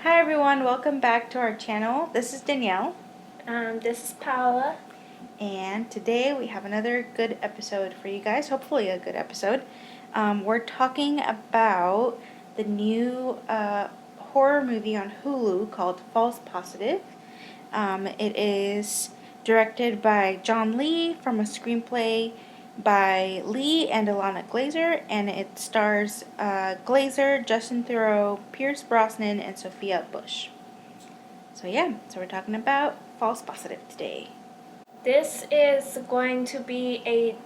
Hi everyone, welcome back to our channel. This is Danielle. This is Paola. And today we have another good episode for you guys, hopefully a good episode. We're talking about the new horror movie on Hulu called False Positive. It is directed by John Lee from a screenplay by Lee and Alana Glazer, and it stars Glazer, Justin Theroux, Pierce Brosnan, and Sophia Bush. So we're talking about False Positive today. This is going to be a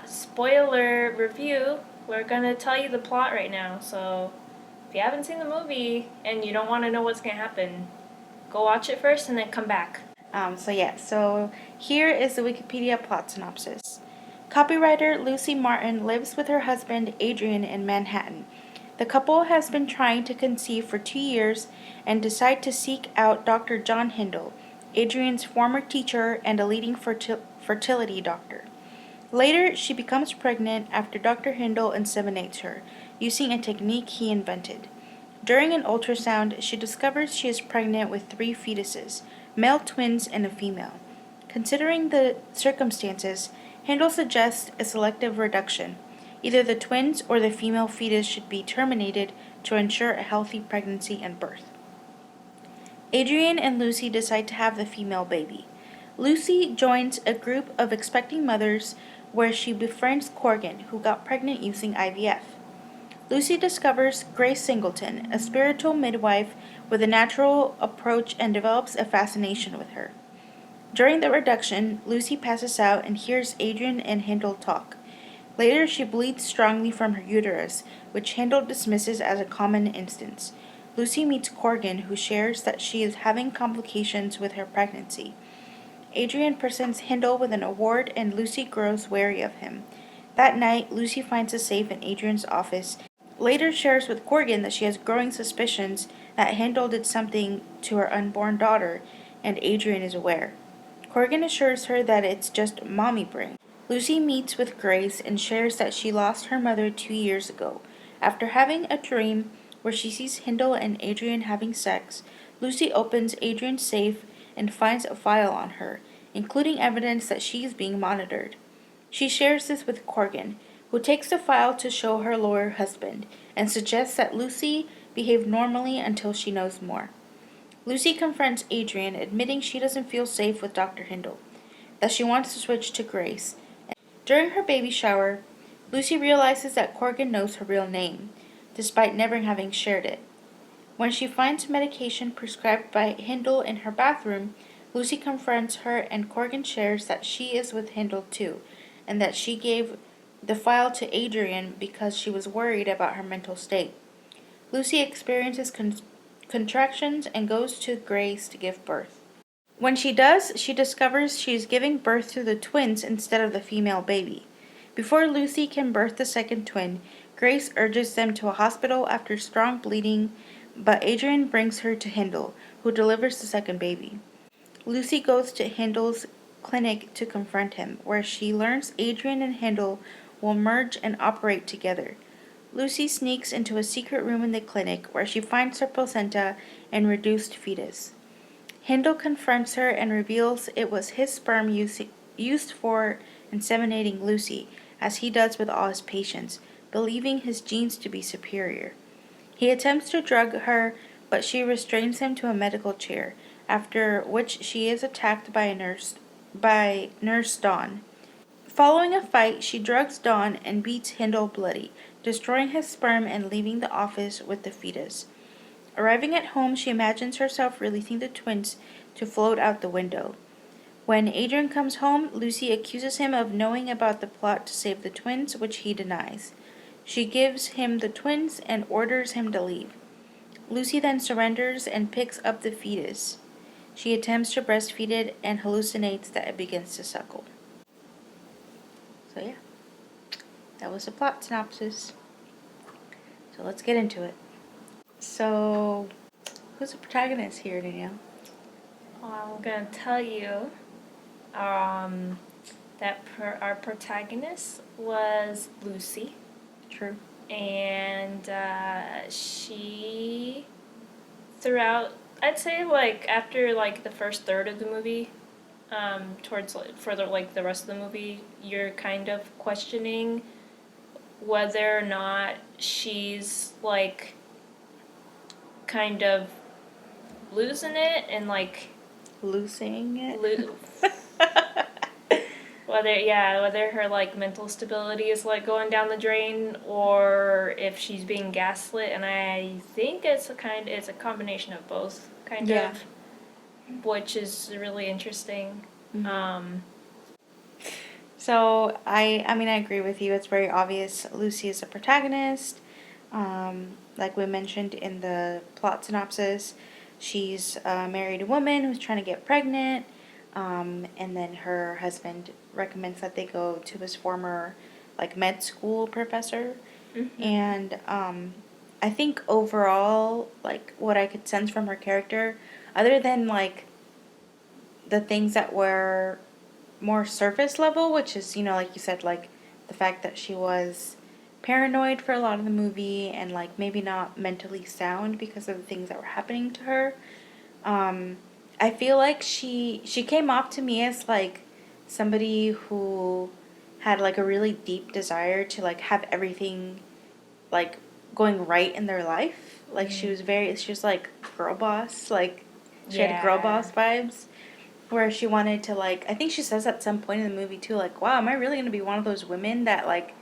spoiler review. We're going to tell you the plot right now, so if you haven't seen the movie and you don't want to know what's going to happen, go watch it first and then come back. So here is the Wikipedia plot synopsis. Copywriter Lucy Martin lives with her husband Adrian in Manhattan. The couple has been trying to conceive for 2 years and decide to seek out Dr. John Hindle, Adrian's former teacher and a leading fertility doctor. Later, she becomes pregnant after Dr. Hindle inseminates her, using a technique he invented. During an ultrasound, she discovers she is pregnant with 3 fetuses, male twins and a female. Considering the circumstances, Hindle suggests a selective reduction. Either the twins or the female fetus should be terminated to ensure a healthy pregnancy and birth. Adrian and Lucy decide to have the female baby. Lucy joins a group of expecting mothers where she befriends Corgan, who got pregnant using IVF. Lucy discovers Grace Singleton, a spiritual midwife with a natural approach, and develops a fascination with her. During the reduction, Lucy passes out and hears Adrian and Hindle talk. Later, she bleeds strongly from her uterus, which Hindle dismisses as a common instance. Lucy meets Corgan, who shares that she is having complications with her pregnancy. Adrian presents Hindle with an award, and Lucy grows wary of him. That night, Lucy finds a safe in Adrian's office. Later shares with Corgan that she has growing suspicions that Hindle did something to her unborn daughter, and Adrian is aware. Corgan assures her that it's just mommy brain. Lucy meets with Grace and shares that she lost her mother 2 years ago. After having a dream where she sees Hindle and Adrian having sex, Lucy opens Adrian's safe and finds a file on her, including evidence that she is being monitored. She shares this with Corgan, who takes the file to show her lawyer husband, and suggests that Lucy behave normally until she knows more. Lucy confronts Adrian, admitting she doesn't feel safe with Dr. Hindle, that she wants to switch to Grace. During her baby shower, Lucy realizes that Corgan knows her real name, despite never having shared it. When she finds medication prescribed by Hindle in her bathroom, Lucy confronts her, and Corgan shares that she is with Hindle too, and that she gave the file to Adrian because she was worried about her mental state. Lucy experiences contractions and goes to Grace to give birth. When she does, she discovers she is giving birth to the twins instead of the female baby. Before Lucy can birth the second twin, Grace urges them to a hospital after strong bleeding, but Adrian brings her to Hindle, who delivers the second baby. Lucy goes to Hindle's clinic to confront him, where she learns Adrian and Hindle will merge and operate together. Lucy sneaks into a secret room in the clinic, where she finds her placenta and reduced fetus. Hindle confronts her and reveals it was his sperm used for inseminating Lucy, as he does with all his patients, believing his genes to be superior. He attempts to drug her, but she restrains him to a medical chair, after which she is attacked by Nurse Dawn. Following a fight, she drugs Dawn and beats Hindle bloody, destroying his sperm and leaving the office with the fetus. Arriving at home, she imagines herself releasing the twins to float out the window. When Adrian comes home, Lucy accuses him of knowing about the plot to save the twins, which he denies. She gives him the twins and orders him to leave. Lucy then surrenders and picks up the fetus. She attempts to breastfeed it and hallucinates that it begins to suckle. So that was the plot synopsis. So let's get into it. So, who's the protagonist here, Danielle? I'm going to tell you that our protagonist was Lucy. True. And she throughout, I'd say, like, after, like, the first third of the movie, towards, like, further, like, the rest of the movie, you're kind of questioning whether or not she's, like, kind of losing it and, like, Losing it. whether her, like, mental stability is, like, going down the drain, or if she's being gaslit, and I think it's a combination of both, kind Yeah. of, which is really interesting. Mm-hmm. So I mean, I agree with you. It's very obvious Lucy is the protagonist. Like we mentioned in the plot synopsis, she's a married woman who's trying to get pregnant. And then her husband recommends that they go to his former, like, med school professor. Mm-hmm. And I think overall, like, what I could sense from her character, other than, like, the things that were more surface level, which is, like you said, like the fact that she was paranoid for a lot of the movie and, like, maybe not mentally sound because of the things that were happening to her. I feel like she came off to me as, like, somebody who had, like, a really deep desire to, like, have everything, like, going right in their life. Like, she was like girl boss, like she had girl Yeah. boss vibes, where she wanted to, like, I think she says at some point in the movie too, like, wow, am I really going to be one of those women that, like,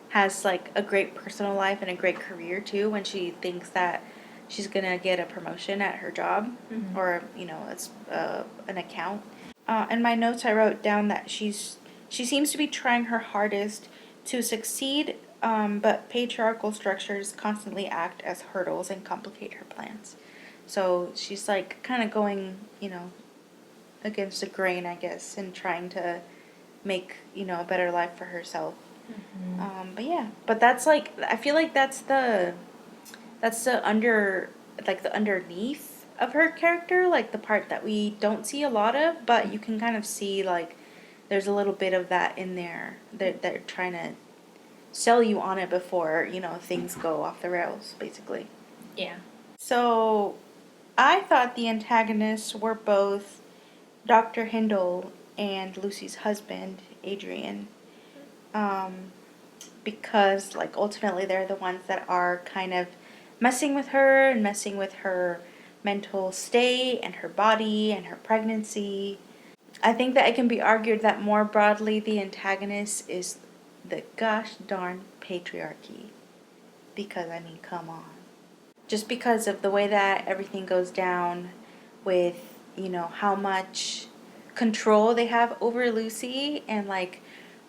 has, like, a great personal life and a great career too, when she thinks that she's going to get a promotion at her job, Mm-hmm. or, it's an account. In my notes I wrote down that she seems to be trying her hardest to succeed, but patriarchal structures constantly act as hurdles and complicate her plans. So she's, like, kind of going, against the grain, I guess, and trying to make, a better life for herself. But yeah, but that's, like, I feel like that's the like, the underneath of her character, like the part that we don't see a lot of, but you can kind of see, like, there's a little bit of that in there that they're trying to sell you on it before, things go off the rails, basically. Yeah. So I thought the antagonists were both Dr. Hindle and Lucy's husband, Adrian, um, because, like, ultimately they're the ones that are kind of messing with her and messing with her mental state and her body and her pregnancy. I think that it can be argued that more broadly the antagonist is the gosh darn patriarchy. Because, I mean, come on. Just because of the way that everything goes down with, how much control they have over Lucy and, like,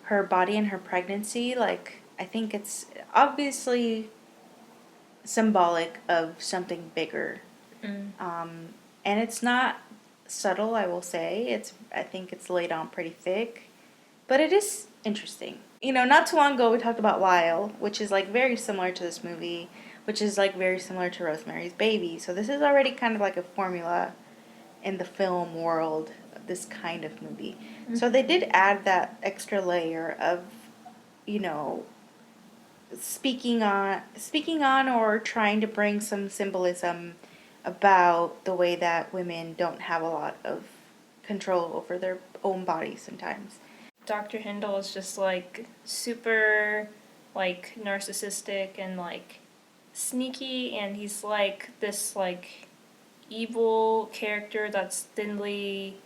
her body and her pregnancy, like, I think it's obviously symbolic of something bigger. Mm. And it's not subtle, I will say. I think it's laid on pretty thick, but it is interesting. Not too long ago we talked about Lyle, which is, like, very similar to this movie, which is, like, very similar to Rosemary's Baby. So this is already kind of like a formula in the film world of this kind of movie. Mm-hmm. So they did add that extra layer of, you know, speaking on or trying to bring some symbolism about the way that women don't have a lot of control over their own bodies sometimes. Dr. Hindle is just, like, super, like, narcissistic and, like, sneaky, and he's, like, this, like, evil character that's thinly,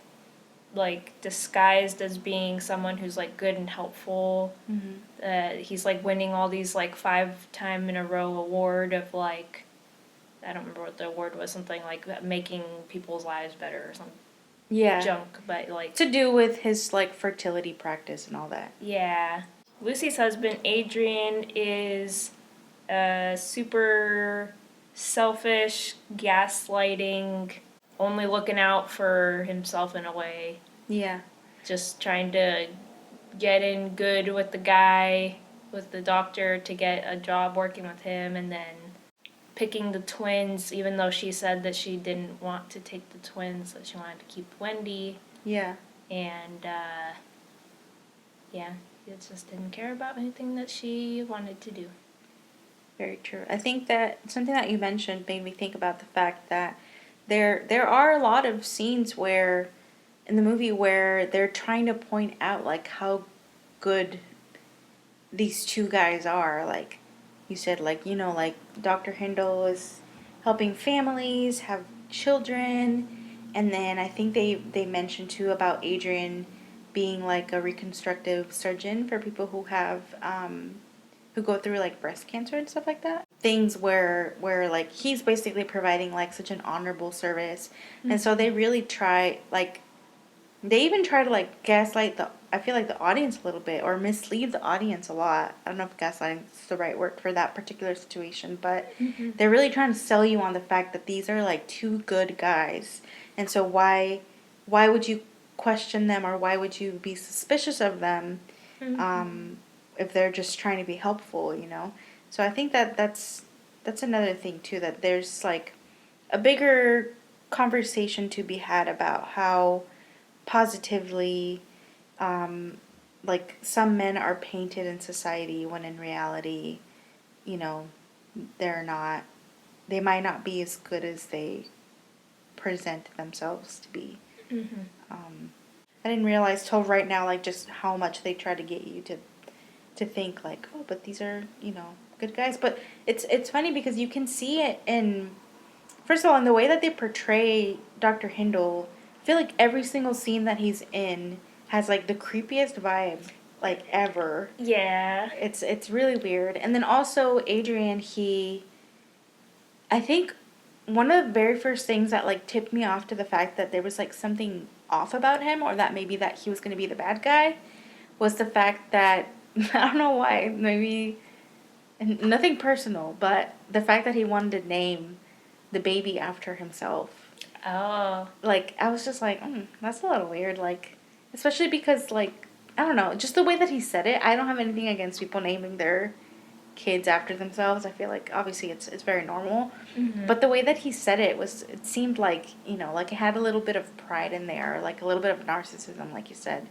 like, disguised as being someone who's, like, good and helpful. Mm-hmm. He's, like, winning all these, like, 5-time in a row award of, like, I don't remember what the award was, something like making people's lives better or something. Yeah. Junk, but, like, to do with his, like, fertility practice and all that. Yeah. Lucy's husband, Adrian, is super selfish, gaslighting, only looking out for himself in a way. Yeah. Just trying to get in good with the guy, with the doctor, to get a job working with him, and then picking the twins, even though she said that she didn't want to take the twins, that she wanted to keep Wendy. Yeah. And, yeah, he just didn't care about anything that she wanted to do. Very true. I think that something that you mentioned made me think about the fact that there are a lot of scenes where in the movie where they're trying to point out like how good these two guys are. Like you said, like, you know, like Dr. Hindle is helping families have children, and then I think they mentioned too about Adrian being like a reconstructive surgeon for people who have who go through like breast cancer and stuff like that. Things where like he's basically providing like such an honorable service. And so they really try, like, they even try to like gaslight the, I feel like, the audience a little bit, or mislead the audience a lot. I don't know if gaslighting is the right word for that particular situation, but they're really trying to sell you on the fact that these are like two good guys. And so why would you question them, or why would you be suspicious of them if they're just trying to be helpful, you know? So I think that that's another thing too, that there's like a bigger conversation to be had about how positively like some men are painted in society when in reality, you know, they're not, they might not be as good as they present themselves to be. I didn't realize till right now, like, just how much they try to get you to think like, oh, but these are, you know, good guys. But it's funny because you can see it in, first of all, in the way that they portray Dr. Hindle. I feel like every single scene that he's in has like the creepiest vibe like ever. Yeah. It's really weird. And then also Adrian, I think one of the very first things that like tipped me off to the fact that there was like something off about him, or that maybe that he was going to be the bad guy, was the fact that I don't know why, maybe nothing personal, but the fact that he wanted to name the baby after himself. Oh. Like, I was just like, that's a little weird, like, especially because, like, I don't know, just the way that he said it. I don't have anything against people naming their kids after themselves. I feel like obviously it's very normal, but the way that he said it was, it seemed like, you know, like it had a little bit of pride in there, like a little bit of narcissism, like you said,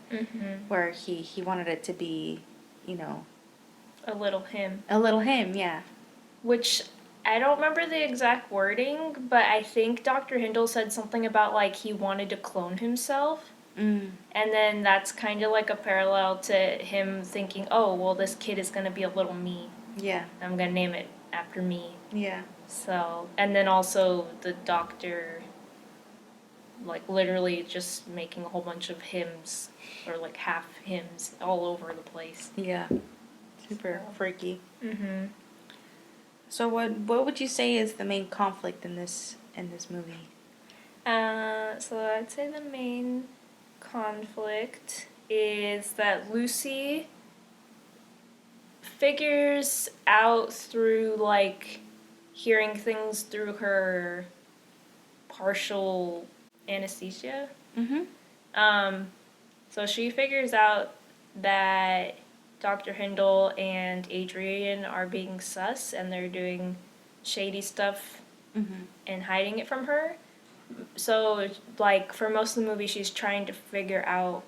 where he wanted it to be, you know, A little him. a little him, yeah. Which I don't remember the exact wording, but I think Dr. Hindle said something about like he wanted to clone himself. And then that's kind of like a parallel to him thinking, oh, well, this kid is going to be a little me. Yeah. I'm going to name it after me. Yeah. So, and then also the doctor, like literally just making a whole bunch of hymns, or like half hymns all over the place. Yeah. Super freaky. Mm-hmm. So what would you say is the main conflict in this movie? So I'd say the main conflict is that Lucy figures out through like hearing things through her partial anesthesia. So she figures out that Dr. Hindle and Adrian are being sus and they're doing shady stuff and hiding it from her. So, like, for most of the movie, she's trying to figure out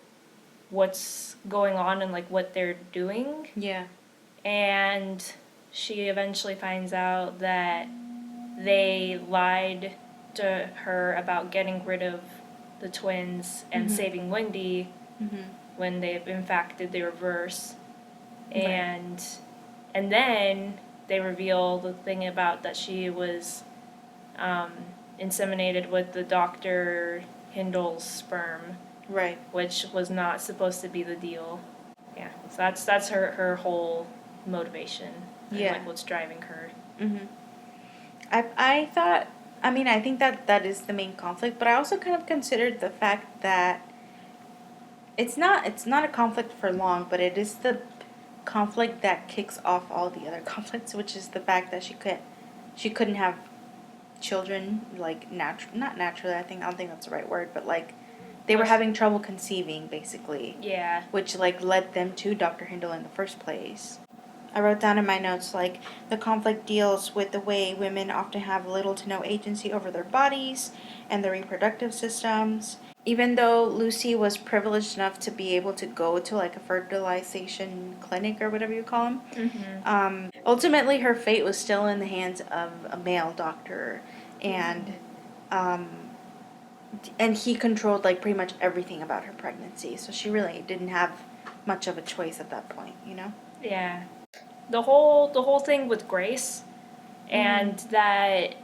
what's going on and, like, what they're doing. Yeah. And she eventually finds out that they lied to her about getting rid of the twins and saving Wendy when they, in fact, did the reverse. And then they reveal the thing about that she was inseminated with the Dr. Hindle's sperm. Right. Which was not supposed to be the deal. Yeah. So that's her whole motivation. And like what's driving her. I thought, I mean, I think that is the main conflict, but I also kind of considered the fact that it's not a conflict for long, but it is the conflict that kicks off all the other conflicts, which is the fact that she couldn't have children, like, not naturally, I don't think that's the right word, but like they were having trouble conceiving, basically. Yeah. Which like led them to Dr. Hindle in the first place. I wrote down in my notes, like, the conflict deals with the way women often have little to no agency over their bodies and their reproductive systems. Even though Lucy was privileged enough to be able to go to, like, a fertilization clinic or whatever you call them, ultimately her fate was still in the hands of a male doctor. And and he controlled like pretty much everything about her pregnancy. So she really didn't have much of a choice at that point, you know? Yeah. The whole thing with Grace and that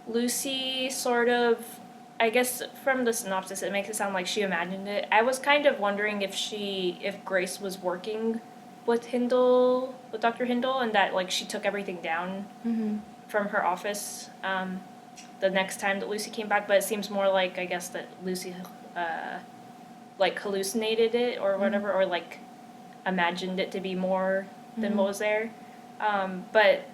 Lucy sort of, I guess from the synopsis it makes it sound like she imagined it. I was kind of wondering if Grace was working with Dr. Hindle, and that like she took everything down from her office the next time that Lucy came back, but it seems more like I guess that Lucy like hallucinated it or whatever, or like imagined it to be more than what was there. But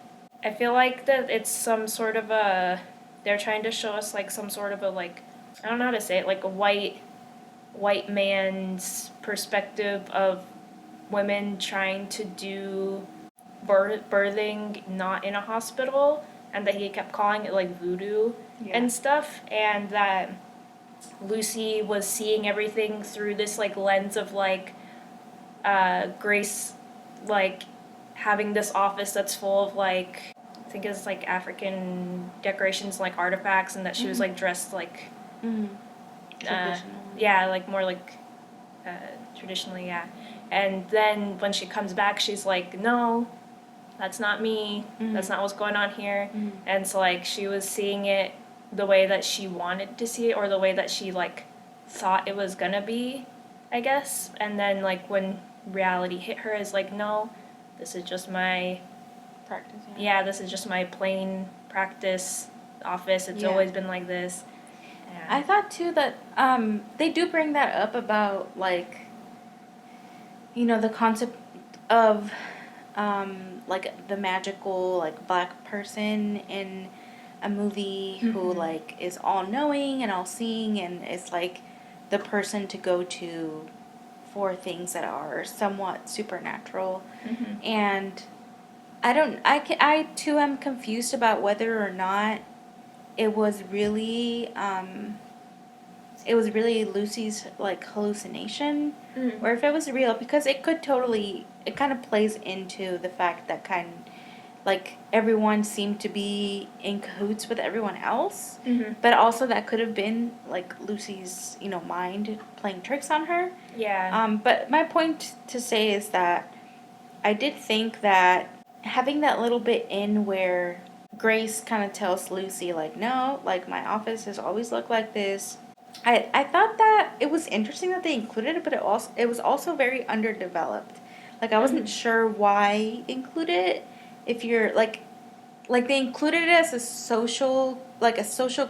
I feel like that it's some sort of a, they're trying to show us like some sort of a like, I don't know how to say it, like a white man's perspective of women trying to do birthing not in a hospital, and that he kept calling it like voodoo and stuff, and that Lucy was seeing everything through this like lens of like Grace like having this office that's full of like I think it's like African decorations, like artifacts, and that she was like dressed like yeah, like more like traditionally, yeah. And then when she comes back, she's like, no, that's not me. That's not what's going on here. And so like she was seeing it the way that she wanted to see it, or the way that she like thought it was gonna be, I guess. And then like when reality hit her, is like, no, this is just my Practice. yeah, this is just my plain practice office. It's always been like this. Yeah. I thought too that they do bring that up about like, you know, the concept of like the magical like black person in a movie who like is all knowing and all seeing and is like the person to go to for things that are somewhat supernatural. And I too am confused about whether or not it was really Lucy's like hallucination, or if it was real, because it kind of plays into the fact that like everyone seemed to be in cahoots with everyone else, but also that could have been like Lucy's, you know, mind playing tricks on her. But my point to say is that I did think that having that little bit in where Grace kind of tells Lucy like, no, like my office has always looked like this. I thought that it was interesting that they included it, but it was also very underdeveloped. Like I wasn't sure why include it. If you're like they included it as a social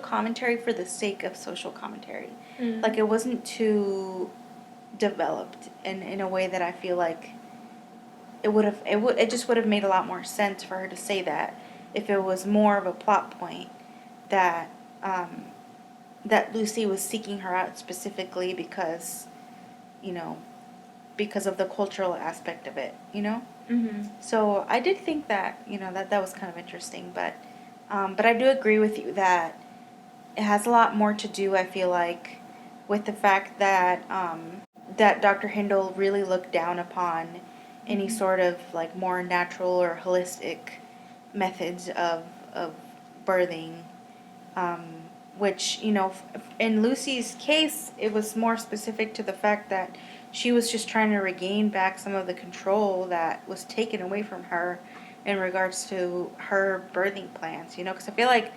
commentary for the sake of social commentary. Like it wasn't too developed in a way that I feel like it just would have made a lot more sense for her to say that if it was more of a plot point that that Lucy was seeking her out specifically because, you know, because of the cultural aspect of it, you know? So I did think that, you know, that was kind of interesting, but I do agree with you that it has a lot more to do, I feel like, with the fact that that Dr. Hindle really looked down upon any sort of like more natural or holistic methods of birthing, which, you know, in Lucy's case, it was more specific to the fact that she was just trying to regain back some of the control that was taken away from her in regards to her birthing plans, you know, because I feel like,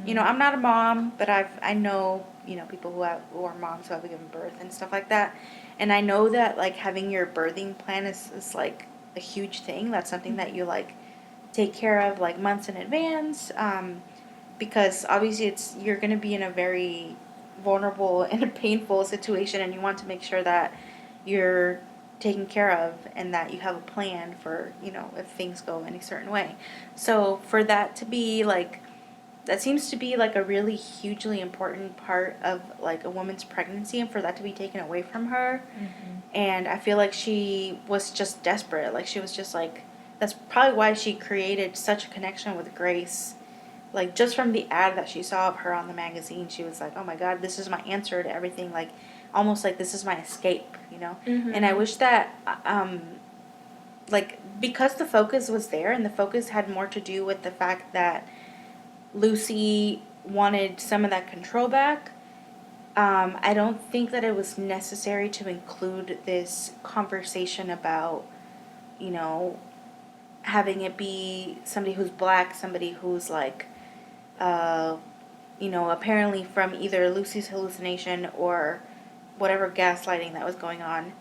you know, I'm not a mom, but I know, you know, people who are moms who have given birth and stuff like that, and I know that like having your birthing plan is like a huge thing. That's something that you like take care of like months in advance, because obviously you're going to be in a very vulnerable and a painful situation, and you want to make sure that you're taken care of and that you have a plan for, you know, if things go any certain way. So for that to be like, that seems to be like a really hugely important part of like a woman's pregnancy, and for that to be taken away from her. And I feel like she was just desperate. Like she was just like, that's probably why she created such a connection with Grace. Like just from the ad that she saw of her on the magazine, she was like, oh my God, this is my answer to everything. Like almost like this is my escape, you know? And I wish that, like, because the focus was there, and the focus had more to do with the fact that Lucy wanted some of that control back. I don't think that it was necessary to include this conversation about, you know, having it be somebody who's black, somebody who's like, uh, apparently from either Lucy's hallucination or whatever gaslighting that was going on,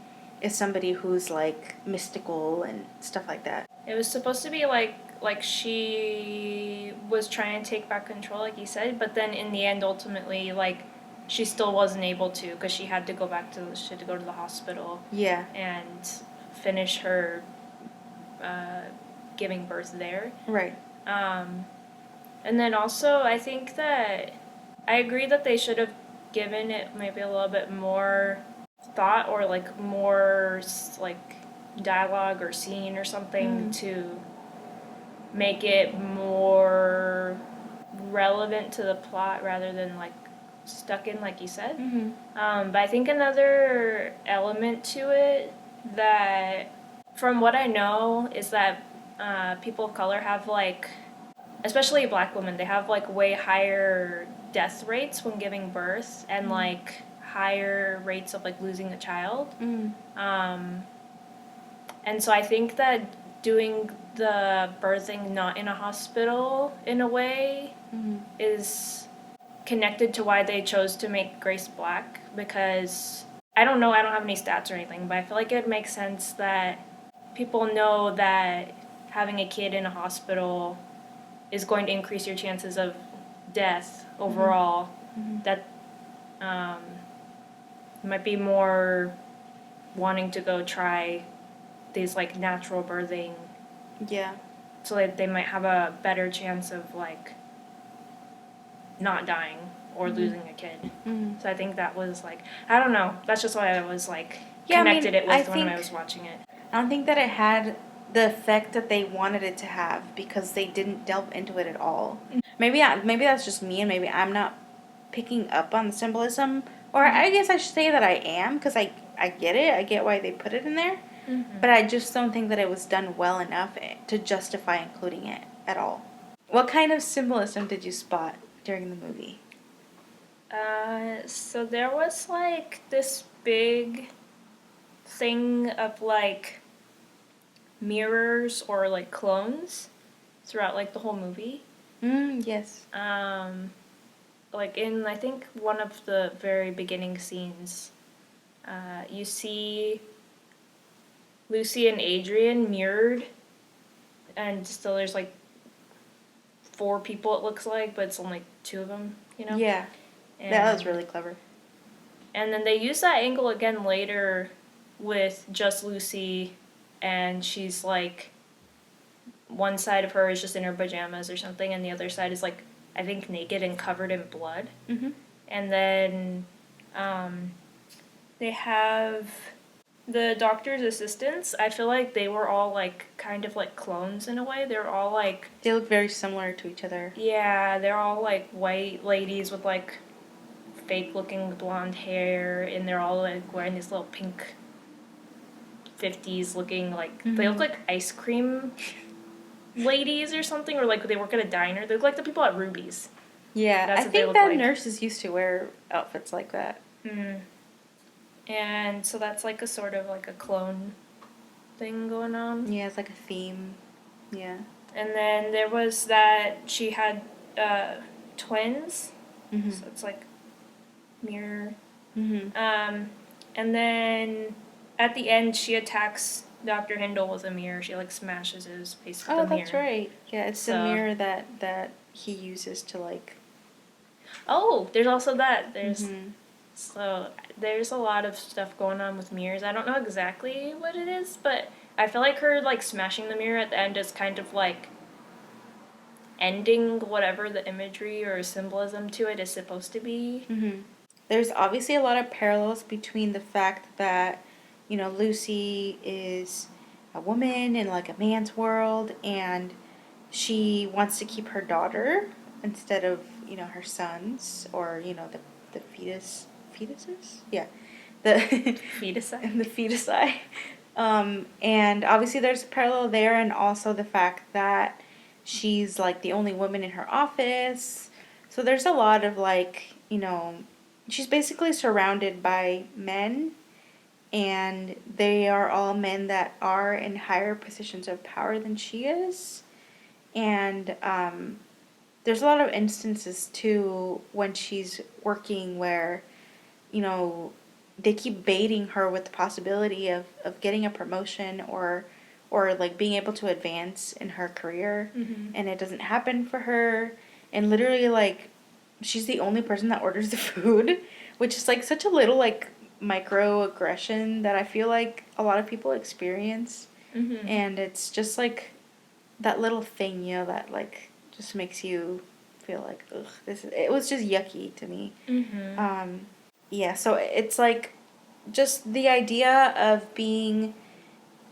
is somebody who's like mystical and stuff like that. It was supposed to be like she was trying to take back control, like you said, but then in the end, ultimately, like she still wasn't able to because she had to go to the hospital. Yeah. And finish her giving birth there. Right. And then also, I think that I agree that they should have given it maybe a little bit more thought or like more like dialogue or scene or something to make it more relevant to the plot rather than like stuck in, like you said. But I think another element to it that, from what I know, is that people of color have like, especially black women, they have like way higher death rates when giving birth and like higher rates of like losing a child. And so I think that doing the birthing not in a hospital in a way is connected to why they chose to make Grace black, because I don't know, I don't have any stats or anything, but I feel like it makes sense that people know that having a kid in a hospital is going to increase your chances of death overall. That might be more wanting to go try these like natural birthing. Yeah. So that they might have a better chance of like not dying or losing a kid. So I think that was like, I don't know, that's just why I was like connected it with when I was watching it. I don't think that it had the effect that they wanted it to have because they didn't delve into it at all. Maybe that's just me, and maybe I'm not picking up on the symbolism, or I guess I should say that I am, because I get it. I get why they put it in there, but I just don't think that it was done well enough to justify including it at all. What kind of symbolism did you spot during the movie? So there was like this big thing of like mirrors or like clones throughout like the whole movie. Yes. Like in, I think, one of the very beginning scenes, you see Lucy and Adrian mirrored, and still there's like 4 people it looks like, but it's only 2 of them, you know? Yeah. And, that was really clever. And then they use that angle again later with just Lucy, and she's like, one side of her is just in her pajamas or something, and the other side is like, I think, naked and covered in blood. And then they have the doctor's assistants. I feel like they were all like kind of like clones in a way. They're all like, they look very similar to each other. Yeah, they're all like white ladies with like fake looking blonde hair, and they're all like wearing these little pink 50s looking like, they look like ice cream ladies or something, or like they work at a diner. They look like the people at Ruby's. Yeah, That's I what they think look that like. nurses used to wear outfits like that. And so that's like a sort of like a clone thing going on. Yeah, it's like a theme. Yeah. And then there was that she had twins. So it's like mirror. And then at the end she attacks Dr. Hindle with a mirror. She like smashes his face with the mirror. Oh, that's right. Yeah, it's the mirror that he uses to like... Oh, there's also that. So there's a lot of stuff going on with mirrors. I don't know exactly what it is, but I feel like her like smashing the mirror at the end is kind of like ending whatever the imagery or symbolism to it is supposed to be. There's obviously a lot of parallels between the fact that, Lucy is a woman in like a man's world, and she wants to keep her daughter instead of, her sons, or, the fetuses? Yeah. The Fetusi? The fetusi. And obviously there's a parallel there, and also the fact that she's like the only woman in her office. So there's a lot of like, she's basically surrounded by men, and they are all men that are in higher positions of power than she is. And there's a lot of instances too when she's working where, you know, they keep baiting her with the possibility of getting a promotion or like being able to advance in her career, and it doesn't happen for her. And literally like she's the only person that orders the food, which is like such a little like microaggression that I feel like a lot of people experience. And it's just like that little thing, that like just makes you feel like, ugh, it was just yucky to me. Yeah, so it's like just the idea of being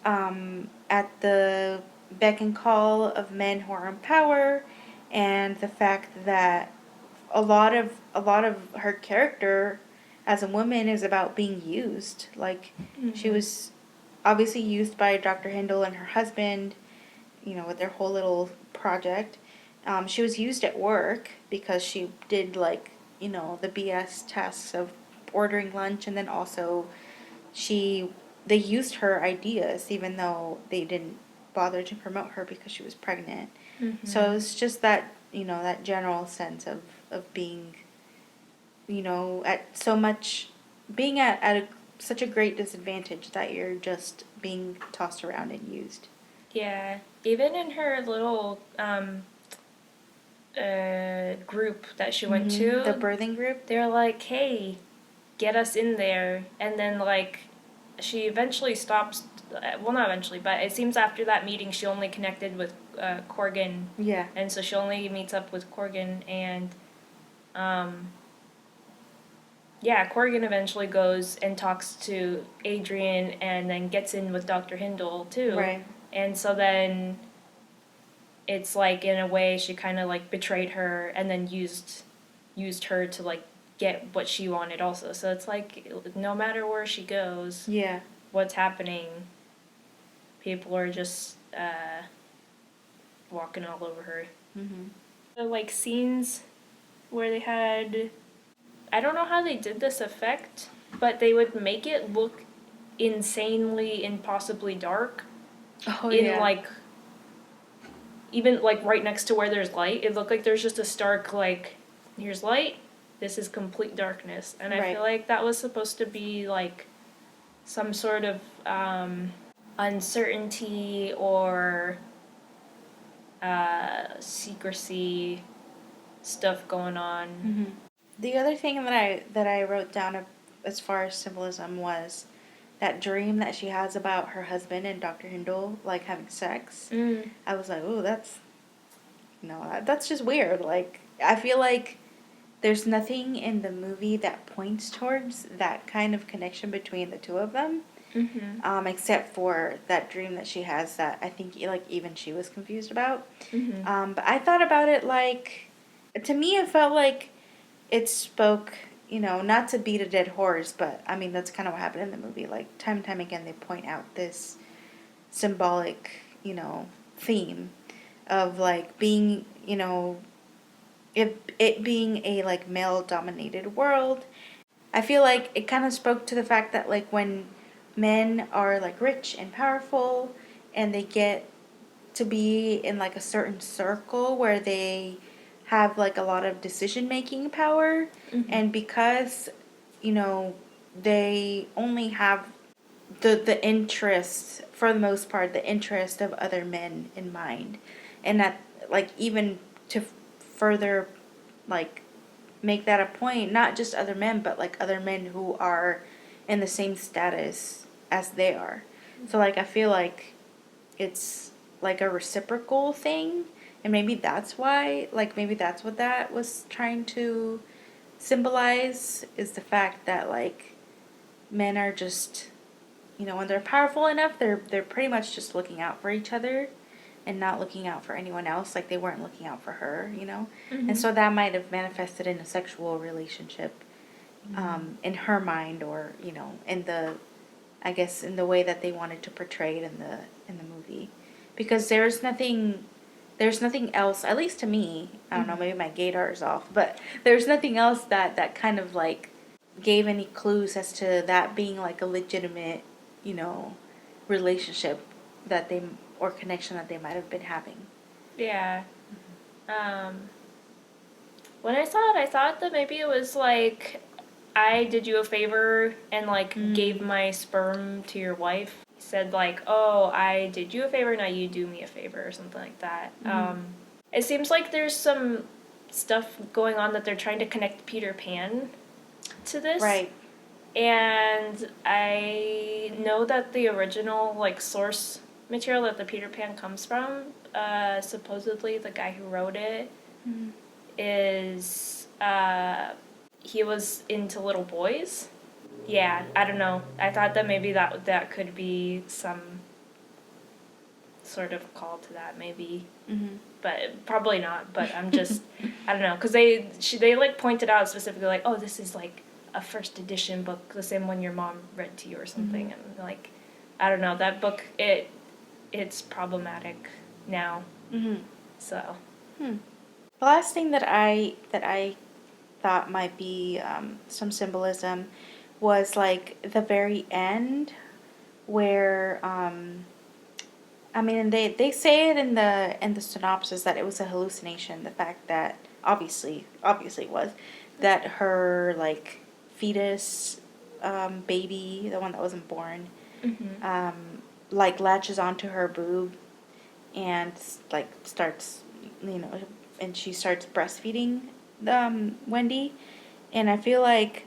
at the beck and call of men who are in power, and the fact that a lot of her character as a woman is about being used. Like she was obviously used by Dr. Hindle and her husband, with their whole little project. She was used at work because she did like, the BS tasks of ordering lunch, and then also they used her ideas even though they didn't bother to promote her because she was pregnant. So it was just that, that general sense of being, at so much, being at such a great disadvantage that you're just being tossed around and used. Yeah, even in her little group that she went to, The birthing group? they're like, hey, get us in there. And then, like, she eventually stops. Well, not eventually, but it seems after that meeting, she only connected with Corgan. Yeah. And so she only meets up with Corgan, and yeah, Corgan eventually goes and talks to Adrian and then gets in with Dr. Hindle, too. Right. And so then it's like, in a way, she kind of like betrayed her and then used her to like get what she wanted also. So it's like, no matter where she goes, Yeah. what's happening, people are just walking all over her. The like scenes where they had, I don't know how they did this effect, but they would make it look insanely, impossibly dark. Oh, in yeah. like, even like right next to where there's light, it looked like there's just a stark like, here's light, this is complete darkness. And I feel like that was supposed to be like some sort of uncertainty or secrecy stuff going on. The other thing that I wrote down as far as symbolism was that dream that she has about her husband and Dr. Hindle like having sex. I was like, oh, that's just weird. Like I feel like there's nothing in the movie that points towards that kind of connection between the two of them. Except for that dream that she has that I think like even she was confused about. But I thought about it like, to me it felt like it spoke, not to beat a dead horse, but I mean that's kind of what happened in the movie. Like time and time again they point out this symbolic, theme of like being, it being a like male dominated world. I feel like it kind of spoke to the fact that like when men are like rich and powerful and they get to be in like a certain circle where they have like a lot of decision making power, and because they only have the interest, for the most part, the interest of other men in mind, and that like even to further like make that a point, not just other men but like other men who are in the same status as they are. So like I feel like it's like a reciprocal thing, and maybe that's why, like maybe that's what that was trying to symbolize, is the fact that like men are just, when they're powerful enough, they're pretty much just looking out for each other and not looking out for anyone else, like they weren't looking out for her. And so that might have manifested in a sexual relationship, in her mind, or in the, I guess, in the way that they wanted to portray it in the movie, because there's nothing there's nothing else, at least to me, I don't know, maybe my gaydar is off, but there's nothing else that kind of like gave any clues as to that being like a legitimate, you know, relationship that they, or connection that they might have been having. Yeah. When I saw it, I thought that maybe it was like, I did you a favor and like gave my sperm to your wife. He said like, oh, I did you a favor, now you do me a favor, or something like that. It seems like there's some stuff going on that they're trying to connect Peter Pan to this. Right. And I know that the original like source material that the Peter Pan comes from, supposedly the guy who wrote it is he was into little boys. Yeah, I don't know. I thought that maybe that could be some sort of call to that, maybe. But probably not. But I'm just I don't know, because they like pointed out specifically like, oh, this is like a first edition book, the same one your mom read to you or something, and like I don't know, that book it's problematic now. So. The last thing that I thought might be some symbolism was like the very end where I mean they say it in the synopsis that it was a hallucination, the fact that obviously it was that her like fetus baby, the one that wasn't born, like latches onto her boob and like starts, you know, and she starts breastfeeding Wendy. And I feel like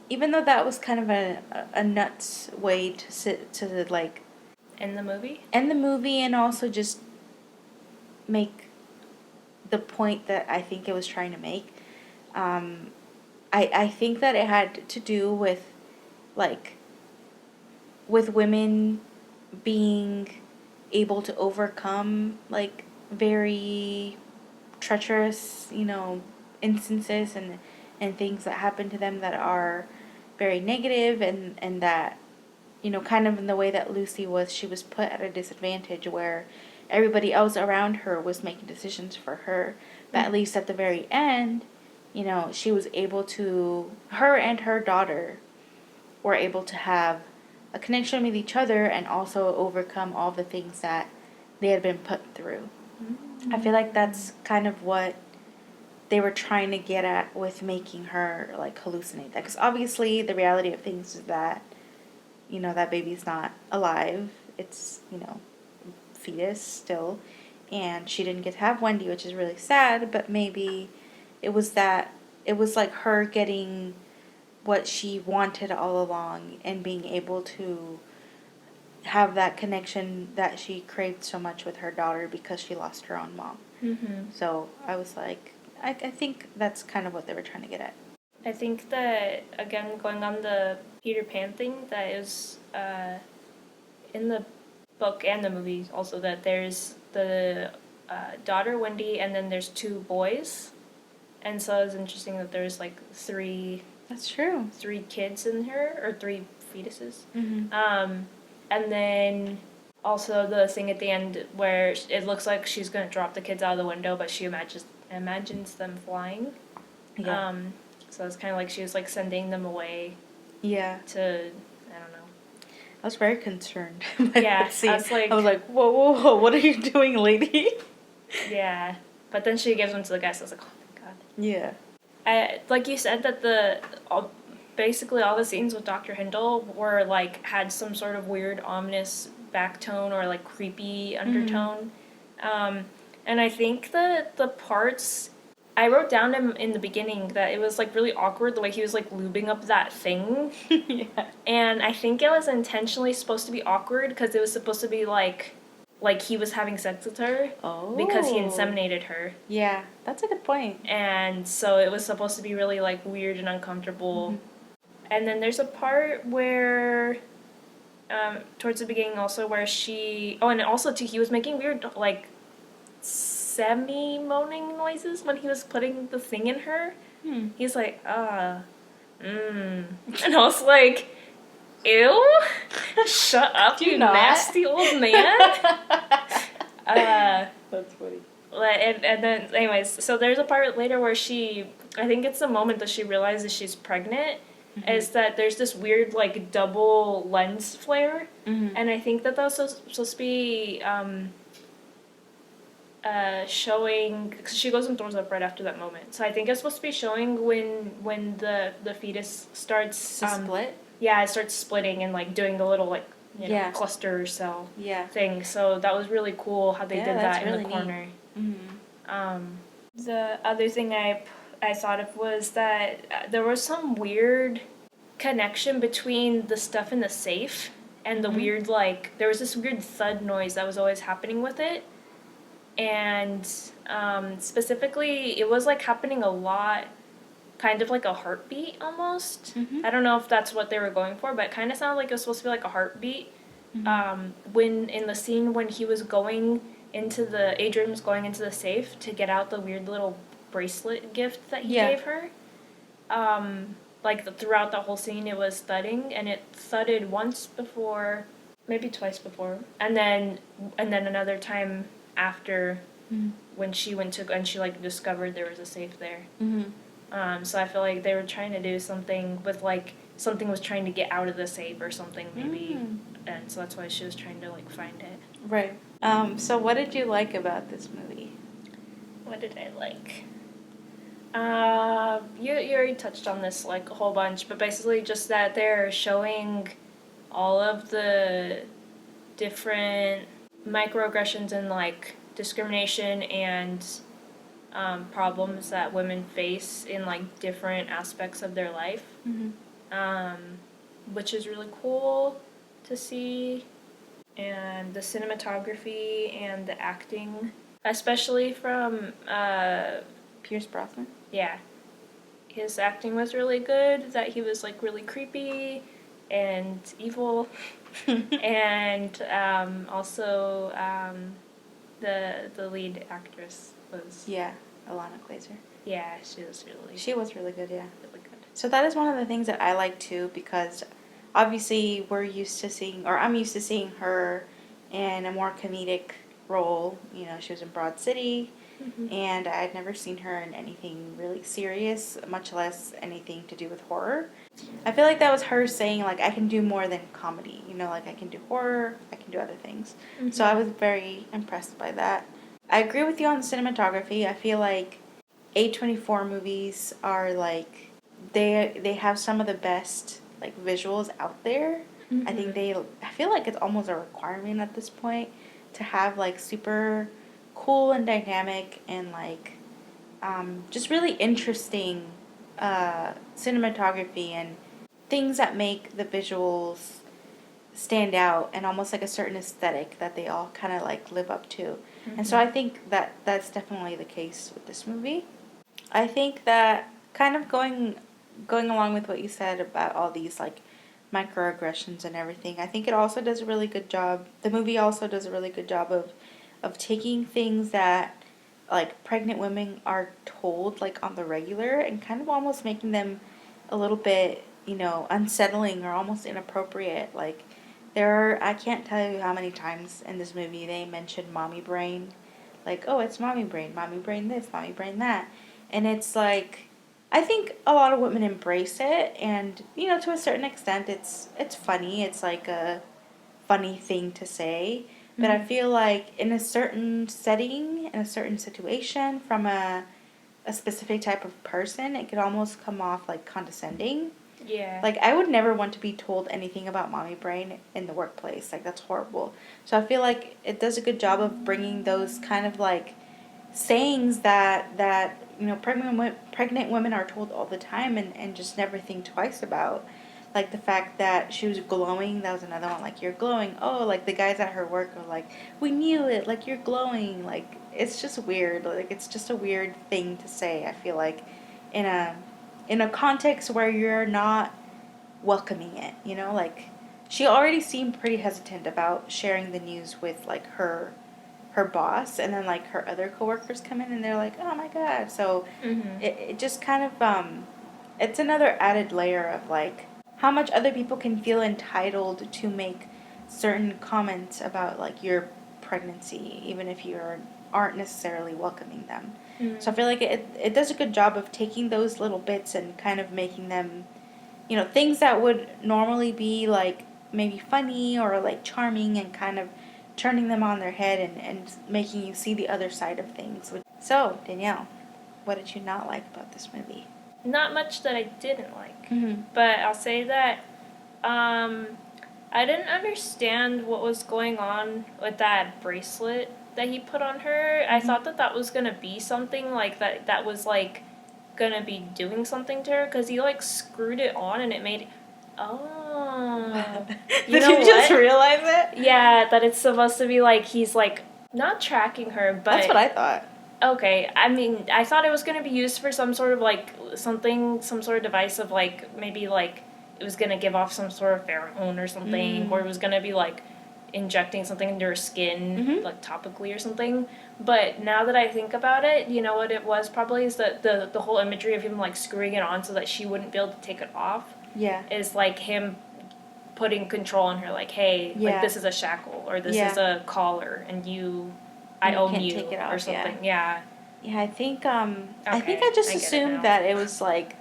even though that was kind of a nuts way to like End the movie? end the movie and also just make the point that I think it was trying to make, I think that it had to do with like with women being able to overcome like very treacherous, you know, instances and things that happen to them that are very negative, and that, you know, kind of in the way that Lucy was, she was put at a disadvantage where everybody else around her was making decisions for her. But at least at the very end, you know, she was able to, her and her daughter were able to have a connection with each other and also overcome all the things that they had been put through. I feel like that's kind of what they were trying to get at with making her like hallucinate that, because obviously the reality of things is that, you know, that baby's not alive, it's, you know, fetus still, and she didn't get to have Wendy, which is really sad. But maybe it was like her getting what she wanted all along and being able to have that connection that she craved so much with her daughter because she lost her own mom. So I was like, I think that's kind of what they were trying to get at. I think that, again, going on the Peter Pan thing, that is in the book and the movie also, that there's the daughter, Wendy, and then there's two boys. And so it's interesting that there's like three That's true. kids in her, or three fetuses. And then also the thing at the end where it looks like she's going to drop the kids out of the window, but she imagines them flying. Yeah. So it's kind of like she was like sending them away. Yeah. To, I don't know. I was very concerned. Yeah, I was like, whoa, what are you doing, lady? Yeah, but then she gives them to the guy, so I was like, oh my god. Yeah. Like you said, that basically all the scenes with Dr. Hindle were like, had some sort of weird ominous backtone or like creepy undertone. And I think that the parts, I wrote down in the beginning that it was like really awkward the way he was like lubing up that thing. Yeah. And I think it was intentionally supposed to be awkward because it was supposed to be like he was having sex with her. Oh. Because he inseminated her. Yeah, that's a good point. And so it was supposed to be really like weird and uncomfortable. And then there's a part where towards the beginning also where and also too, he was making weird like semi-moaning noises when he was putting the thing in her. He's like, and I was like, ew, shut up, you nasty old man. That's funny. And then, anyways, so there's a part later where I think it's the moment that she realizes she's pregnant, is that there's this weird, like, double lens flare. And I think that was supposed to be showing, because she goes and throws up right after that moment. So I think it's supposed to be showing when the fetus starts To split? Yeah, it starts splitting and like doing the little like Yeah. cluster cell Yeah. thing. So that was really cool how they did that in really the corner. Mm-hmm. The other thing I thought of was that there was some weird connection between the stuff in the safe and the weird, like, there was this weird thud noise that was always happening with it. And specifically, it was like happening a lot, kind of like a heartbeat almost. I don't know if that's what they were going for, but it kind of sounded like it was supposed to be like a heartbeat. When in the scene when he was going Adrian was going into the safe to get out the weird little bracelet gift that he gave her. Throughout the whole scene, it was thudding, and it thudded once before, maybe twice before, and then another time after when she went to and she like discovered there was a safe there. So I feel like they were trying to do something with like something was trying to get out of the safe or something maybe, and so that's why she was trying to like find it. Right. So what did you like about this movie? What did I like? You already touched on this like a whole bunch, but basically just that they're showing all of the different microaggressions and like discrimination and problems that women face in like different aspects of their life, which is really cool to see. And the cinematography and the acting, especially from Pierce Brosnan? Yeah. His acting was really good, that he was like really creepy and evil. And also the lead actress was... Yeah, Alana Glazer. Yeah, she was really good, yeah. really good. So that is one of the things that I like too, because obviously I'm used to seeing her in a more comedic role. You know, she was in Broad City, and I had never seen her in anything really serious, much less anything to do with horror. I feel like that was her saying, like, I can do more than comedy. You know, like, I can do horror, I can do other things. So I was very impressed by that. I agree with you on cinematography. I feel like A24 movies are, like, they have some of the best, like, visuals out there. I feel like it's almost a requirement at this point to have, like, super cool and dynamic and, like, just really interesting cinematography and things that make the visuals stand out and almost like a certain aesthetic that they all kind of like live up to. And so I think that that's definitely the case with this movie. I think that kind of going along with what you said about all these like microaggressions and everything, I think it also does a really good job. The movie also does a really good job of taking things that like pregnant women are told like on the regular and kind of almost making them a little bit, you know, unsettling or almost inappropriate. Like I can't tell you how many times in this movie they mention mommy brain. Like, oh, it's mommy brain this, mommy brain that. And it's like, I think a lot of women embrace it, and, you know, to a certain extent it's funny. It's like a funny thing to say. But I feel like in a certain setting, in a certain situation, from a specific type of person, it could almost come off like condescending. Yeah. Like, I would never want to be told anything about mommy brain in the workplace. Like, that's horrible. So I feel like it does a good job of bringing those kind of like sayings that you know pregnant women are told all the time and just never think twice about. Like the fact that she was glowing, that was another one. Like, you're glowing. Oh, like the guys at her work are like, we knew it. Like, you're glowing. Like, it's just weird. Like, it's just a weird thing to say. I feel like in a context where you're not welcoming it. You know, like she already seemed pretty hesitant about sharing the news with like her boss, and then like her other coworkers come in and they're like, oh my god. So it just kind of it's another added layer of like how much other people can feel entitled to make certain comments about like your pregnancy, even if you're aren't necessarily welcoming them. Mm. So I feel like it does a good job of taking those little bits and kind of making them, things that would normally be like maybe funny or like charming, and kind of turning them on their head and making you see the other side of things. So, Danielle, what did you not like about this movie? Not much that I didn't like, Mm-hmm. but I'll say that I didn't understand what was going on with that bracelet that he put on her. I thought that was gonna be something like that was like gonna be doing something to her, because he like screwed it on and it made. Oh, Did you just realize it? Yeah, that it's supposed to be like he's like not tracking her, but That's what I thought. Okay, I mean, I thought it was going to be used for some sort of like some sort of device of like maybe like it was going to give off some sort of pheromone or something, or it was going to be like injecting something into her skin, like topically or something. But now that I think about it, you know what it was probably is that the whole imagery of him like screwing it on so that she wouldn't be able to take it off. Yeah. Is like him putting control on her, like, hey, like this is a shackle or this is a collar, and I own you, take it off, or something. Yeah. Yeah, I think Okay, I just assumed that it was like,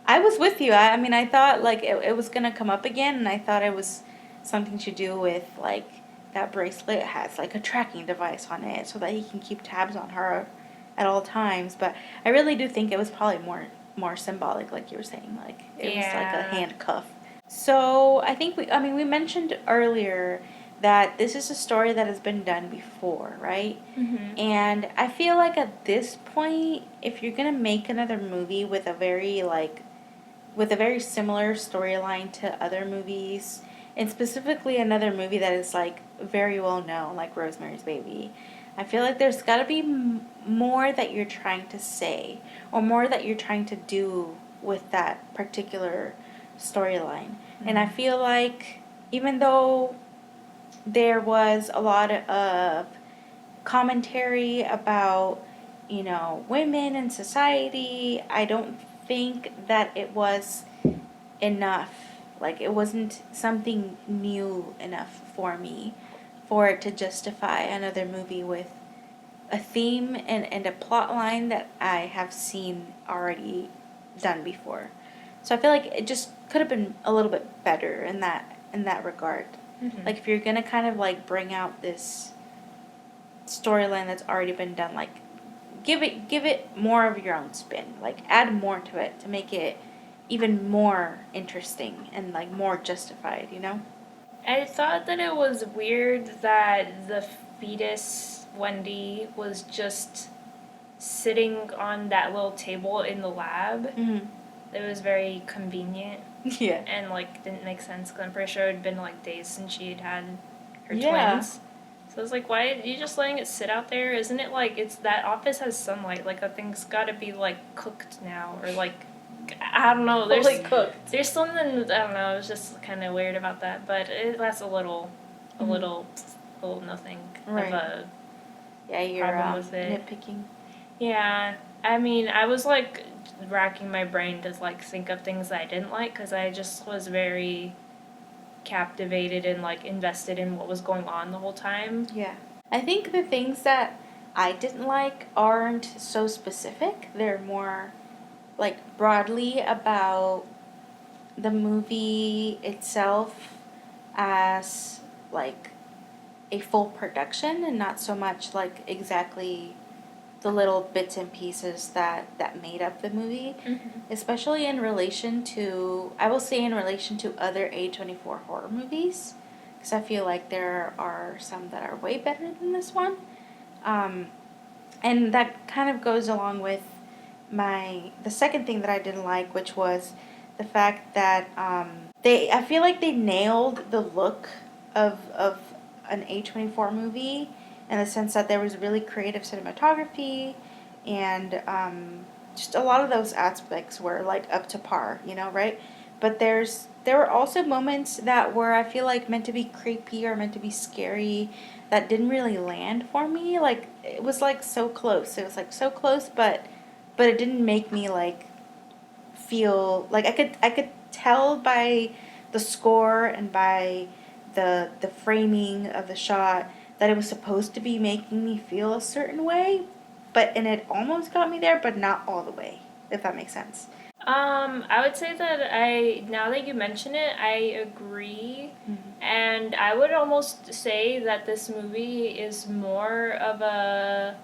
I was with you. I mean, I thought like it was gonna come up again, and I thought it was something to do with like that bracelet has like a tracking device on it so that he can keep tabs on her at all times. But I really do think it was probably more symbolic, like you were saying, like it was like a handcuff. So I think we mentioned earlier that this is a story that has been done before, right? Mm-hmm. And I feel like at this point, if you're gonna make another movie with a very similar storyline to other movies, and specifically another movie that is like very well known, like Rosemary's Baby, I feel like there's got to be more that you're trying to say, or more that you're trying to do with that particular storyline. Mm-hmm. And I feel like even though there was a lot of commentary about, women in society, I don't think that it was enough. Like, it wasn't something new enough for me for it to justify another movie with a theme and a plot line that I have seen already done before. So I feel like it just could have been a little bit better in that regard. Mm-hmm. Like, if you're gonna kind of like bring out this storyline that's already been done, like give it more of your own spin. Like, add more to it to make it even more interesting and like more justified, I thought that it was weird that the fetus Wendy was just sitting on that little table in the lab. Mm-hmm. It was very convenient. Yeah. And like didn't make sense, because I'm pretty sure it had been like days since she had her twins. So I was like, why are you just letting it sit out there? Isn't it like that office has sunlight? Like, that thing's got to be like cooked now, or like, I don't know. There's something, I don't know. It was just kind of weird about that, but that's a little nothing of a problem with it. Nitpicking. Yeah, I mean, I was like racking my brain to like think of things that I didn't like, because I just was very captivated and like invested in what was going on the whole time. Yeah. I think the things that I didn't like aren't so specific. They're more like broadly about the movie itself as like a full production, and not so much like exactly the little bits and pieces that made up the movie, especially in relation to, I will say, in relation to other A24 horror movies, because I feel like there are some that are way better than this one, and that kind of goes along with the second thing that I didn't like, which was the fact that I feel like they nailed the look of an A24 movie, in the sense that there was really creative cinematography, and just a lot of those aspects were like up to par, right? But there were also moments that were, I feel like, meant to be creepy or meant to be scary, that didn't really land for me. Like, it was like so close. It was like so close, but it didn't make me like feel like I could tell by the score and by the framing of the shot that it was supposed to be making me feel a certain way, and it almost got me there, but not all the way, if that makes sense. I would say that now that you mention it, I agree. And I would almost say that this movie is more of a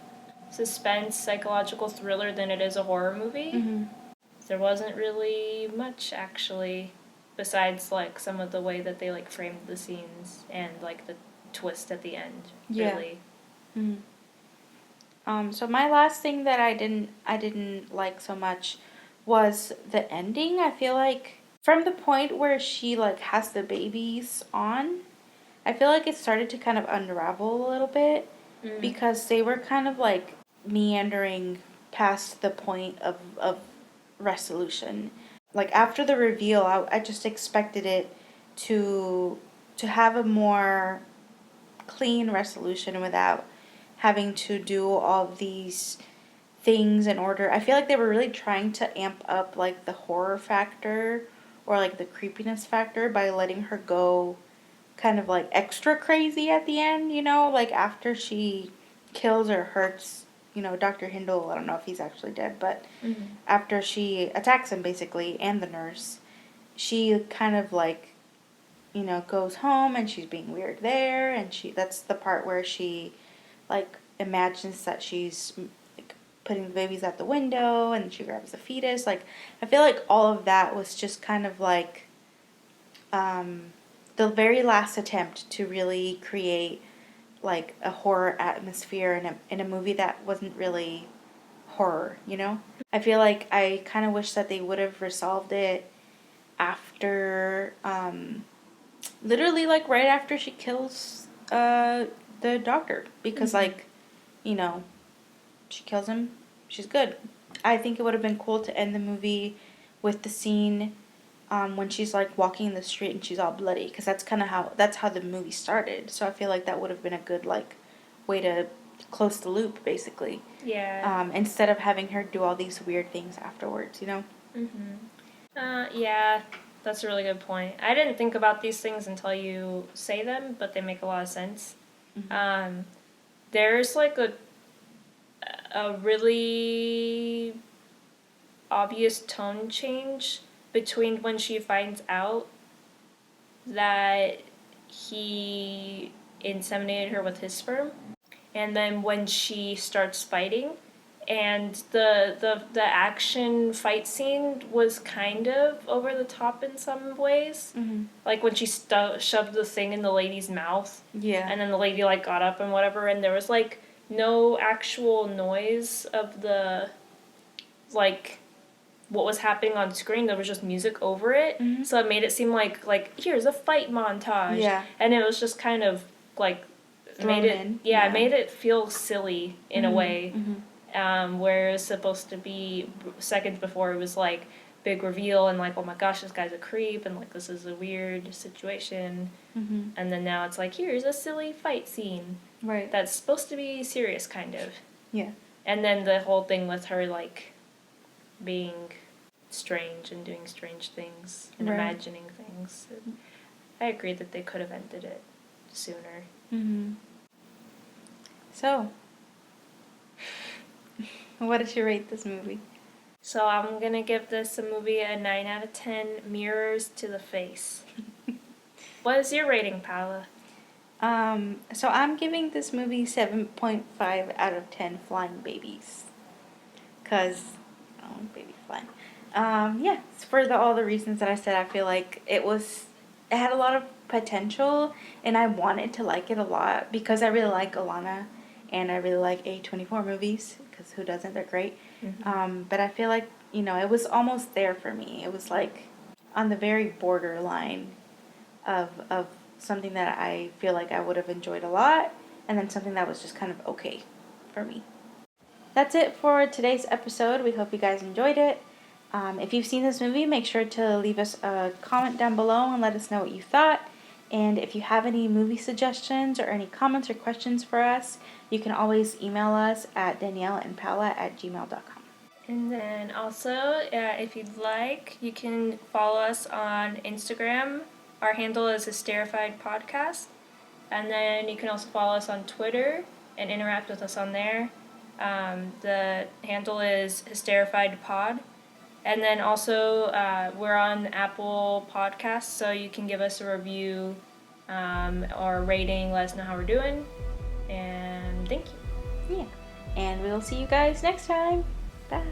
suspense psychological thriller than it is a horror movie. There wasn't really much, actually, besides, like, some of the way that they, like, framed the scenes and, like, the twist at the end, really. So my last thing that I didn't like so much was the ending. I feel like from the point where she like has the babies on, I feel like it started to kind of unravel a little bit because they were kind of like meandering past the point of resolution. Like after the reveal, I just expected it to have a more clean resolution without having to do all these things in order. I feel like they were really trying to amp up like the horror factor or like the creepiness factor by letting her go kind of like extra crazy at the end, like after she kills or hurts, Dr. Hindle. I don't know if he's actually dead, but after she attacks him basically and the nurse, she kind of like goes home and she's being weird there, and that's the part where she like imagines that she's like putting the babies out the window and she grabs the fetus. Like I feel like all of that was just kind of like the very last attempt to really create like a horror atmosphere in a movie that wasn't really horror. I feel like I kind of wish that they would have resolved it after literally like right after she kills the doctor, because like she kills him, she's good. I think it would have been cool to end the movie with the scene when she's like walking in the street and she's all bloody, because that's how the movie started. So I feel like that would have been a good like way to close the loop basically. Yeah. Instead of having her do all these weird things afterwards. Yeah, that's a really good point. I didn't think about these things until you say them, but they make a lot of sense. There's like a really obvious tone change between when she finds out that he inseminated her with his sperm and then when she starts fighting. And the action fight scene was kind of over the top in some ways. Like when she shoved the thing in the lady's mouth. Yeah. And then the lady like got up and whatever, and there was like no actual noise of the like what was happening on screen. There was just music over it. So it made it seem like here's a fight montage. Yeah. And it was just kind of like Thrown in. It made it feel silly in a way. Where it was supposed to be seconds before it was like big reveal and like, oh my gosh, this guy's a creep and like this is a weird situation. And then now it's like, here's a silly fight scene. Right. That's supposed to be serious, kind of. Yeah. And then the whole thing with her like being strange and doing strange things and imagining things. I agree that they could have ended it sooner. So, what did you rate this movie? So I'm gonna give this a movie a 9 out of 10 mirrors to the face. What is your rating, Paola? So I'm giving this movie 7.5 out of 10 flying babies. Cause, baby flying. Yeah, it's for all the reasons that I said. I feel like it had a lot of potential, and I wanted to like it a lot because I really like Alana, and I really like A24 movies, because who doesn't? They're great. But I feel like, it was almost there for me. It was like on the very borderline of something that I feel like I would have enjoyed a lot, and then something that was just kind of okay for me. That's it for today's episode. We hope you guys enjoyed it. If you've seen this movie, make sure to leave us a comment down below and let us know what you thought. And if you have any movie suggestions or any comments or questions for us, you can always email us at danielleandpaola@gmail.com. And then also, if you'd like, you can follow us on Instagram. Our handle is hysterrifiedpodcast. And then you can also follow us on Twitter and interact with us on there. The handle is hysterrifiedpod. And then also, we're on Apple Podcasts, so you can give us a review or a rating, let us know how we're doing. And thank you. Yeah. And we'll see you guys next time. Bye.